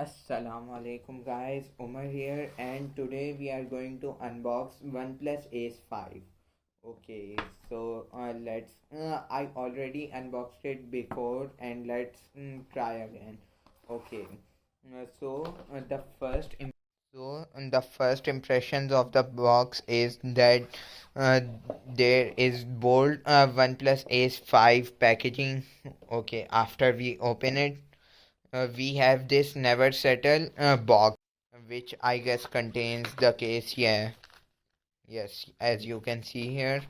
Assalamu alaikum guys, Umar here, and today we are going to unbox OnePlus Ace 5. Okay, so I already unboxed it before and let's try again. Okay, the first impressions of the box is that uh, there is bold OnePlus Ace 5 packaging. Okay, after we open it, we have this never settle box, which I guess contains the case. Yeah, yes, as you can see here.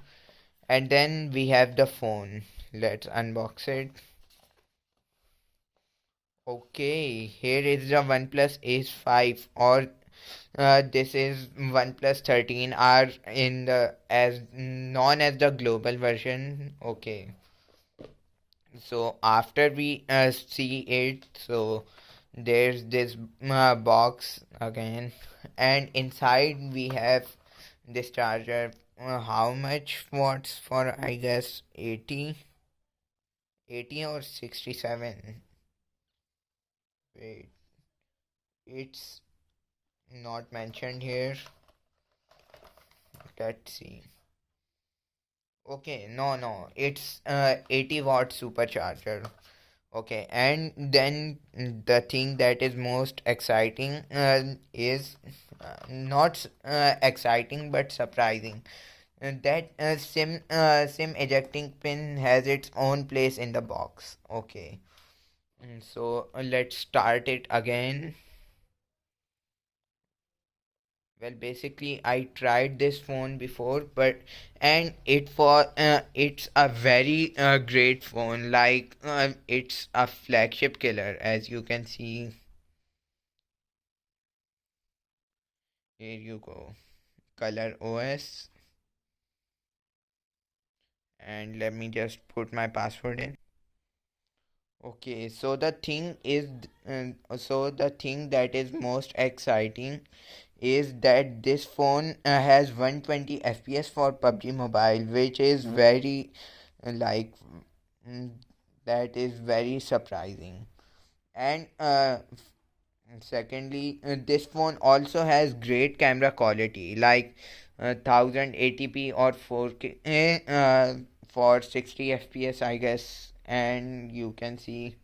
And then we have the phone. Let's unbox it. Okay, here is the OnePlus Ace 5, or this is OnePlus 13R in the as known as the global version. Okay, so after we see it, so there's this box again, and inside we have this charger. How much watts? For I guess 80 or 67. Wait, it's not mentioned here. Let's see. Okay, no, it's 80-watt supercharger. Okay, and then the thing that is most exciting is not exciting but surprising. That SIM ejecting pin has its own place in the box. Okay, so let's start it again. Well, basically, I tried this phone before, but and it's a very great phone. Like it's a flagship killer, as you can see. Here you go, color OS, and let me just put my password in. Okay, so the thing that is most exciting is that this phone has 120 FPS for PUBG Mobile, which is very like mm, that is very surprising. And secondly, this phone also has great camera quality, like 1080p or 4K for 60 FPS, I guess. And you can see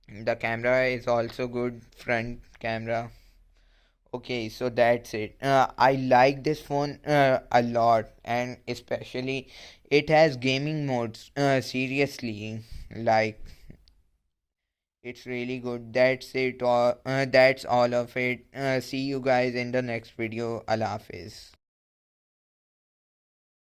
the camera is also good, front camera. Okay, so that's it. I like this phone a lot, and especially it has gaming modes. Seriously, like it's really good. That's all of it. See you guys in the next video. Allah Hafiz.